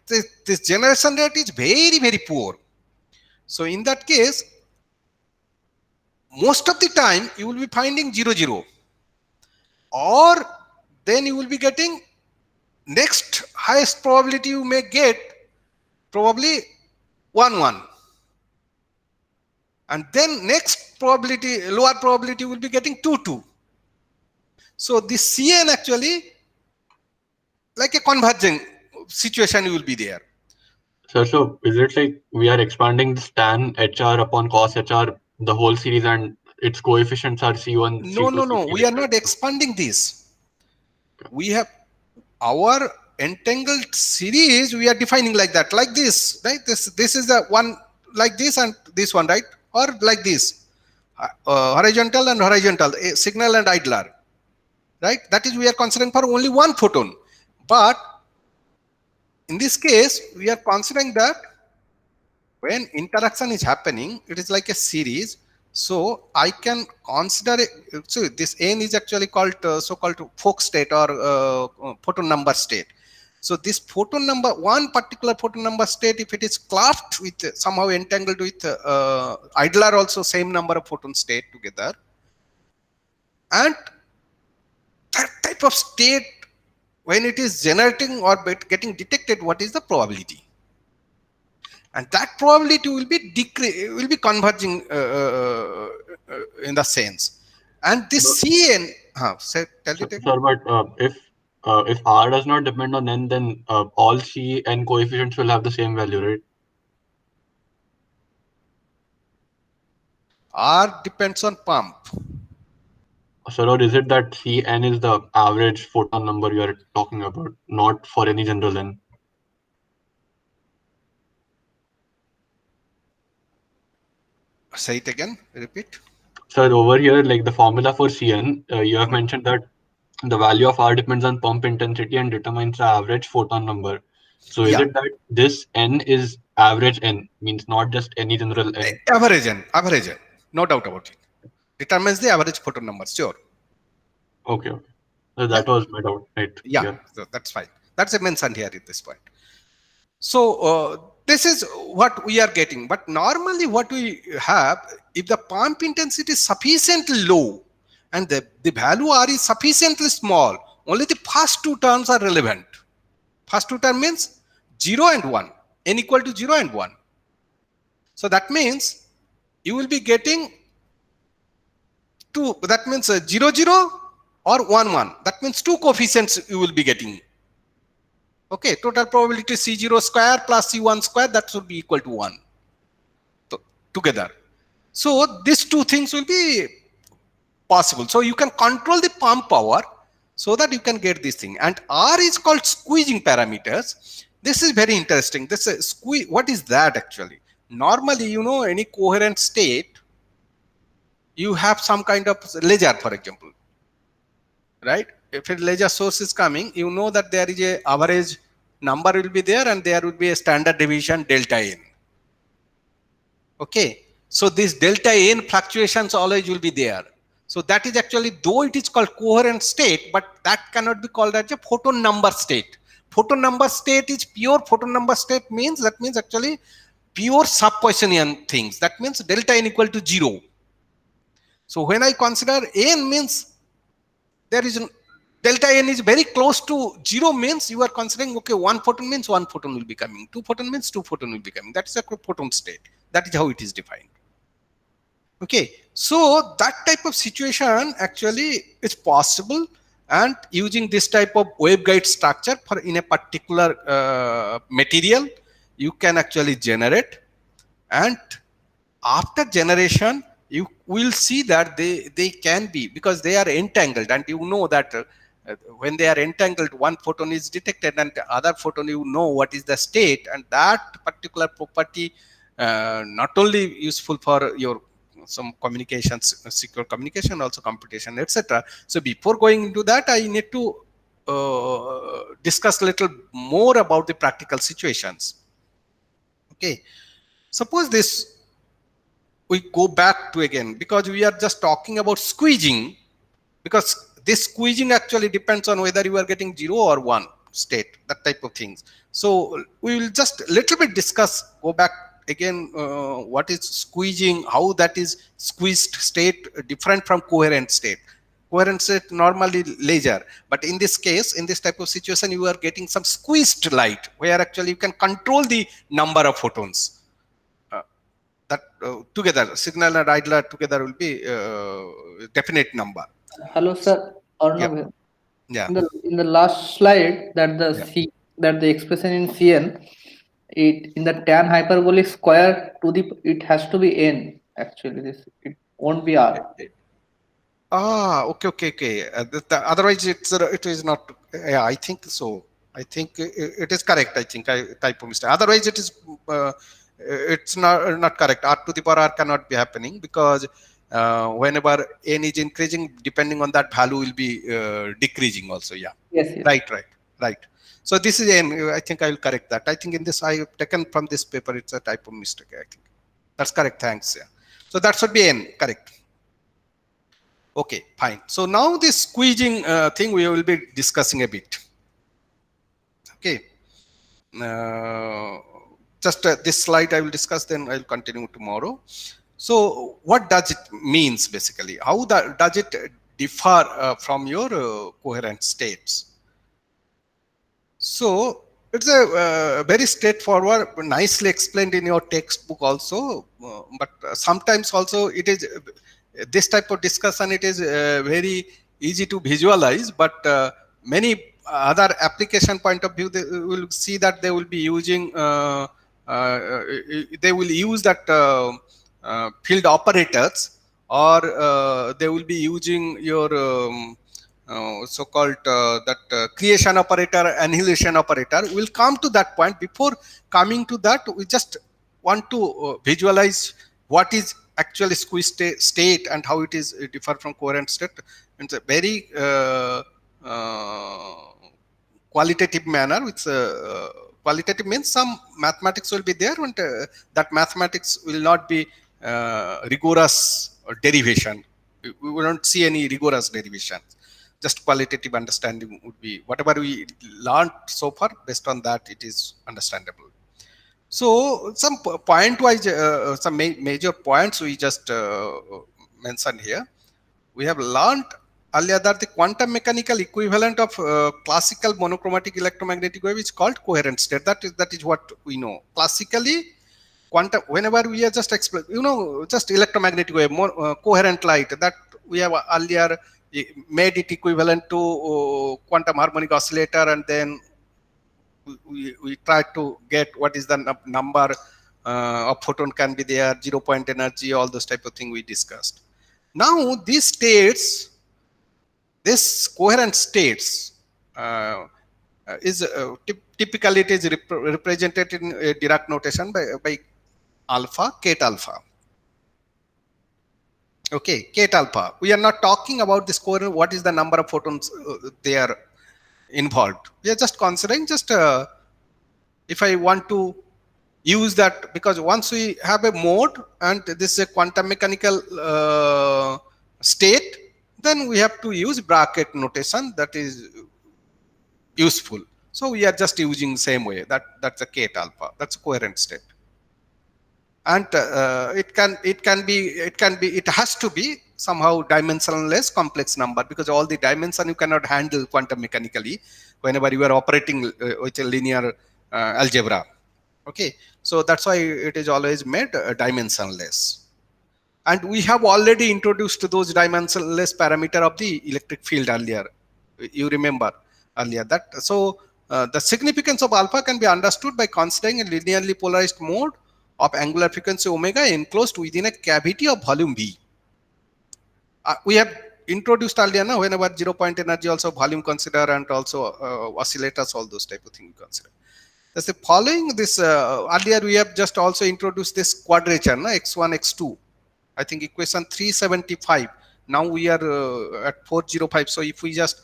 this generation rate is very, very poor. So in that case, most of the time you will be finding 0, or then you will be getting next highest probability you may get probably 1, and then next probability, lower probability will be getting 2. So this Cn actually like a converging situation will be there. So is it like we are expanding this tan HR upon cos HR, the whole series, and its coefficients are C1, C2, No. C3, We are not expanding this. We have our entangled series. We are defining like that, like this, right? This is the one like this and this one, right? Or like this, horizontal and horizontal, signal and idler, right? That is we are considering for only one photon, but in this case, we are considering that when interaction is happening, it is like a series. So I can consider it. So this N is actually called so-called Fock state or photon number state. So this photon number, one particular photon number state, if it is clasped with somehow entangled with idler, also same number of photon state together, and that type of state, when it is generating or getting detected, what is the probability? And that probability will be converging in the sense. And this Cn, tell it again. Sir, but if R does not depend on N, then all C N coefficients will have the same value, right? R depends on pump. Sir, or is it that Cn is the average photon number you are talking about, not for any general N? Say it again, repeat. Sir, over here, like the formula for Cn, you have mentioned that the value of R depends on pump intensity and determines the average photon number. So is it that this N is average N, means not just any general N? Average N, no doubt about it. Determines the average photon number, sure. Okay. So that was my doubt, right? Yeah, so that's fine. That's mentioned here at this point. So this is what we are getting. But normally what we have, if the pump intensity is sufficiently low and the value R is sufficiently small, only the first two terms are relevant. First two terms means 0 and 1, N equal to 0 and 1. So that means you will be getting 2, that means 0, 0 or 1, 1. That means 2 coefficients you will be getting. Okay, total probability C0 square plus C1 square, that should be equal to 1 together. So these two things will be possible. So you can control the pump power so that you can get this thing. And R is called squeezing parameters. This is very interesting. This is squeeze. What is that actually? Normally, you know, any coherent state, you have some kind of laser, for example, right? If a laser source is coming, you know that there is a average number will be there and there will be a standard deviation delta n. Okay, so this delta n fluctuations always will be there. So that is actually, though it is called coherent state, but that cannot be called as a photon number state. Photon number state is pure photon number state, means that means actually pure sub-Poissonian things. That means delta n equal to 0. So when I consider n means there is delta n is very close to 0, means you are considering, okay, 1 photon means 1 photon will be coming, 2 photon means 2 photon will be coming. That is a photon state. That is how it is defined. Okay, so that type of situation actually is possible, and using this type of waveguide structure for in a particular material, you can actually generate. And after generation, you will see that they can be, because they are entangled, and you know that when they are entangled, one photon is detected and the other photon, you know what is the state, and that particular property not only useful for your some communications, secure communication, also computation, etc. So before going into that, I need to discuss a little more about the practical situations. Okay, suppose this, we go back to again, because we are just talking about squeezing, because this squeezing actually depends on whether you are getting 0 or 1 state, that type of things. So we will just little bit discuss, go back again, what is squeezing, how that is squeezed state different from coherent state. Coherent state normally laser, but in this case, in this type of situation, you are getting some squeezed light where actually you can control the number of photons. That together, signal and idler together will be definite number. Hello, sir. Arnav here. Yeah. In the last slide, that the Yeah. that the expression in Cn, it in the tan hyperbolic square to the, it has to be n. Actually, this, it won't be r. Okay. Otherwise, it is not. Yeah, I think so. I think it is correct. I think I typo mistake. Otherwise, it is. It's not correct. R to the power r cannot be happening, because whenever n is increasing, depending on that value will be decreasing also. Yeah. Yes. Right. So this is n. I think I will correct that. I think in this I have taken from this paper. It's a typo mistake. I think that's correct. Thanks. Yeah. So that should be n. Correct. Okay, fine. So now this squeezing thing we will be discussing a bit. Okay. Just this slide I will discuss, then I will continue tomorrow. So what does it means basically? How does it differ from your coherent states? So it's a very straightforward, nicely explained in your textbook also, but sometimes also it is this type of discussion, it is very easy to visualize, but many other application point of view, they will see that they will be using they will use that field operators, or they will be using your so-called that creation operator, annihilation operator. We'll come to that point. Before coming to that, we just want to visualize what is actually squeezed state and how it is differ from coherent state. It's a very qualitative manner. It's qualitative means some mathematics will be there, and that mathematics will not be rigorous derivation. We will not see any rigorous derivation. Just qualitative understanding would be whatever we learned so far. Based on that, it is understandable. So some point-wise, some major points we just mentioned here. We have learned earlier that the quantum mechanical equivalent of classical monochromatic electromagnetic wave is called coherent state. That is what we know. Classically, quantum, whenever we are just explain, just electromagnetic wave, more coherent light, that we have earlier made it equivalent to quantum harmonic oscillator, and then we try to get what is the number of photon can be there, 0 point energy, all those type of thing we discussed. Now these states, this coherent states is typically it is represented in Dirac notation by alpha, Kate alpha. Okay, Kate alpha. We are not talking about this coherent, what is the number of photons they are involved. We are just considering, just if I want to use that, because once we have a mode and this is a quantum mechanical state, then we have to use bracket notation, that is useful. So we are just using same way, that's a Kate alpha, that's a coherent state. And it has to be somehow dimensionless complex number, because all the dimension you cannot handle quantum mechanically whenever you are operating with a linear algebra. Okay, so that's why it is always made dimensionless. And we have already introduced those dimensionless parameter of the electric field earlier. You remember earlier that. So the significance of alpha can be understood by considering a linearly polarized mode of angular frequency omega enclosed within a cavity of volume V. We have introduced earlier now, whenever 0-point energy, also volume consider, and also oscillators, all those type of things consider. That's the following this earlier we have just also introduced this quadrature, no? X1, X2. I think equation 375. Now we are at 405. So if we just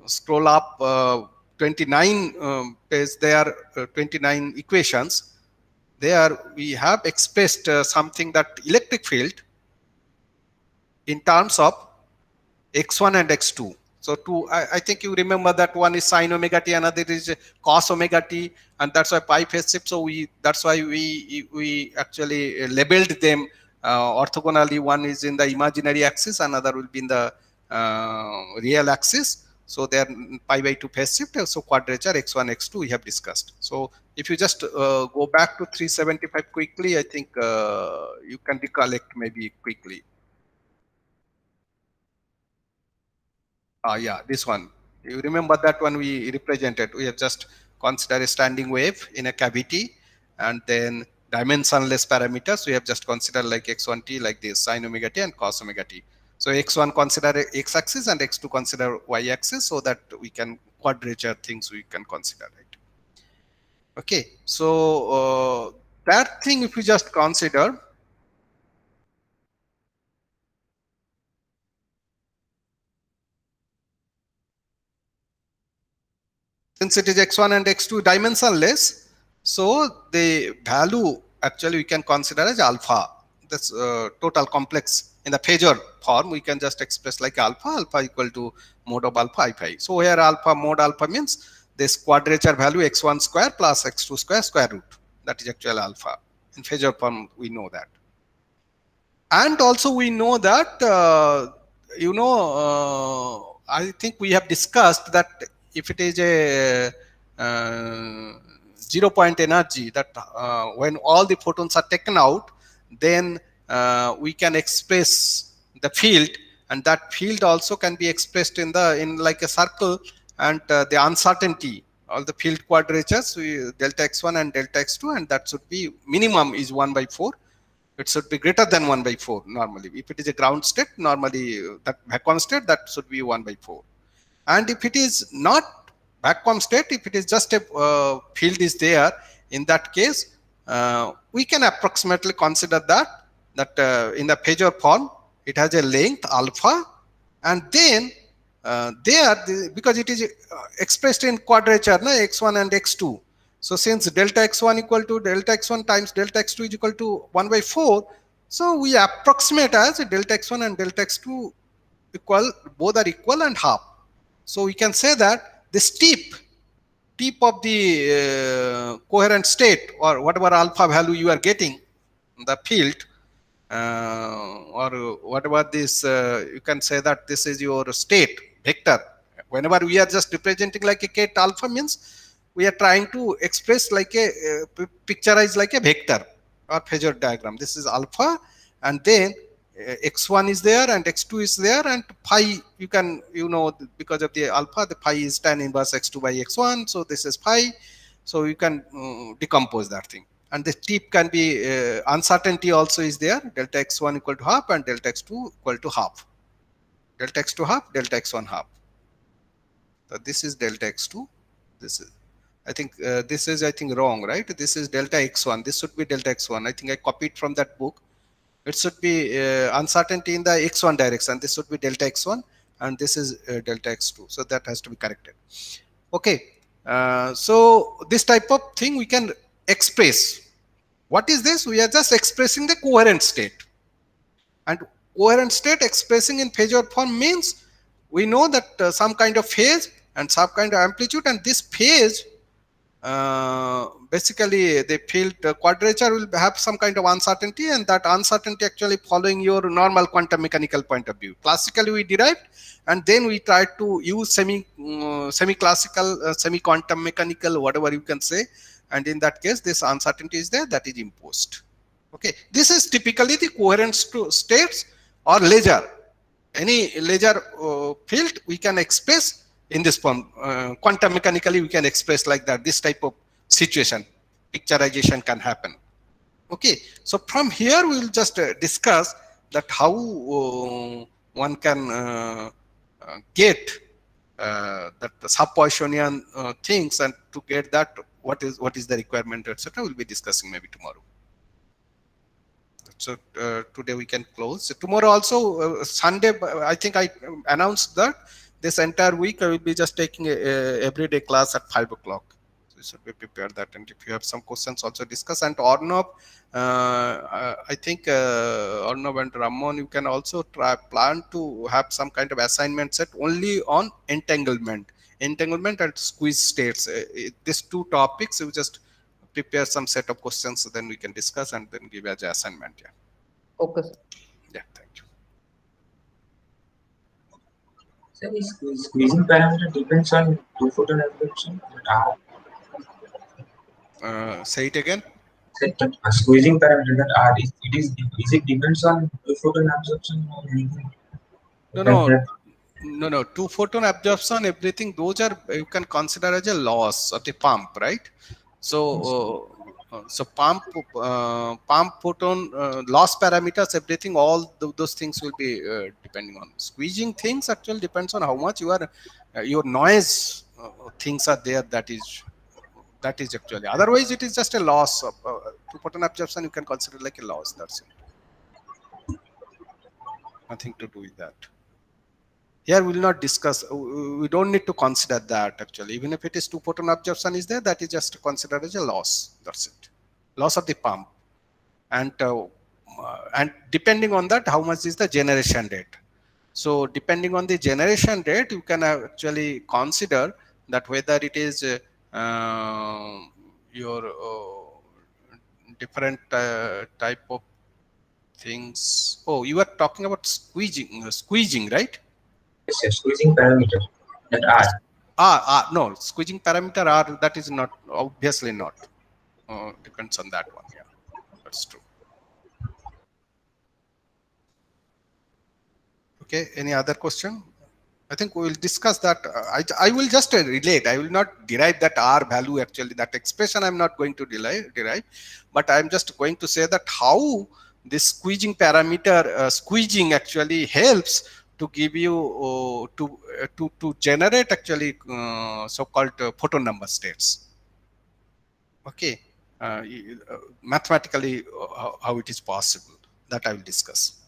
scroll up 29 page, there are 29 equations. There we have expressed something that electric field in terms of x1 and x2. So I think you remember that one is sine omega t, another is cos omega t, and that's why pi phase shift. So that's why we actually labeled them orthogonally. One is in the imaginary axis, another will be in the real axis. So they are pi by 2 phase shift. So quadrature x1, x2 we have discussed. So if you just go back to 375 quickly, I think you can recollect maybe quickly. Yeah, this one. You remember that one we represented. We have just considered a standing wave in a cavity, and then dimensionless parameters. We have just considered like x1t like this, sine omega t and cos omega t. So x1 consider x-axis and x2 consider y-axis, so that we can quadrature things we can consider, right? Okay, so that thing if we just consider, since it is x1 and x2 dimensionless, so the value actually we can consider as alpha. This total complex in the phasor form we can just express like alpha equal to mode of alpha I phi. So here alpha mode alpha means this quadrature value x1 square plus x2 square root. That is actual alpha. In phasor form we know that. And also we know that I think we have discussed that if it is a 0-point energy, that when all the photons are taken out, then we can express the field, and that field also can be expressed in like a circle, and the uncertainty, all the field quadratures, delta x1 and delta x2, and that should be minimum is 1/4. It should be greater than 1/4 normally. If it is a ground state, normally that vacuum state, that should be 1/4. And if it is not vacuum state, if it is just a field is there, in that case, we can approximately consider that in the phasor form, it has a length alpha, and then because it is expressed in quadrature, x1 and x2. So since delta x1 equal to delta x1 times delta x2 is equal to 1/4, so we approximate as delta x1 and delta x2 equal, both are equal and half. So we can say that this tip of the coherent state, or whatever alpha value you are getting, the field, or whatever this, you can say that this is your state vector. Whenever we are just representing like a ket alpha, means we are trying to express like a picturize like a vector or phasor diagram. This is alpha, and then x1 is there and x2 is there, and phi, you can, because of the alpha, the phi is tan inverse x2 by x1, so this is phi. So you can decompose that thing, and the tip can be uncertainty also is there, delta x1 equal to half and delta x2 equal to half, delta x2 half, delta x1 half. So this is delta x2, this is, I think this is, I think, wrong, right? This is delta x1, this should be delta x1. I think I copied from that book. It should be uncertainty in the x1 direction. This should be delta x1, and this is delta x2. So that has to be corrected. Okay. So this type of thing we can express. What is this? We are just expressing the coherent state. And coherent state expressing in phasor form means we know that some kind of phase and some kind of amplitude, and this phase, basically the field quadrature will have some kind of uncertainty, and that uncertainty actually following your normal quantum mechanical point of view. Classically we derived, and then we tried to use semi-classical, semi-quantum mechanical, whatever you can say, and in that case this uncertainty is there, that is imposed. Okay, this is typically the coherent states or ledger. any laser field we can express in this form. Quantum mechanically we can express like that. This type of situation, picturization can happen. Okay, so from here we will just discuss that how one can get that sub-Poissonian things, and to get that what is the requirement, etc. We'll be discussing maybe tomorrow. So today we can close. So tomorrow also Sunday, I think I announced that this entire week I will be just taking a everyday class at 5 o'clock. So you should be prepared that, and if you have some questions also discuss. And Arnav, I think Arnav and Ramon, you can also plan to have some kind of assignment set only on entanglement and squeeze states. These two topics, you just prepare some set of questions, so then we can discuss and then give as an assignment. Yeah. Okay, sir. Yeah. Thank you. Sir, is squeezing parameter depends on two-photon absorption. Say it again. Sir, that squeezing parameter that R is it depends on two-photon absorption or anything? No. Two-photon absorption, everything, those are, you can consider as a loss of the pump, right? So pump photon loss parameters, everything, all those things will be depending on. Squeezing things actually depends on how much you are your noise things are there. That is actually, otherwise it is just a loss of two-photon absorption. You can consider like a loss. That's it. Nothing to do with that. Here we will not discuss, we don't need to consider that actually. Even if it is two-photon absorption is there, that is just considered as a loss. That's it. Loss of the pump. And depending on that, how much is the generation rate. So depending on the generation rate, you can actually consider that whether it is your different type of things. Oh, you are talking about squeezing, right? Yes, squeezing parameter that R. No, squeezing parameter R, that is not, obviously not. Depends on that one. Yeah, that's true. Okay, any other question? I think we will discuss that. I will just relate. I will not derive that R value actually. That expression I'm not going to derive, but I'm just going to say that how this squeezing parameter, squeezing actually helps to give you to generate actually so-called photon number states. Okay, mathematically how it is possible, that I will discuss.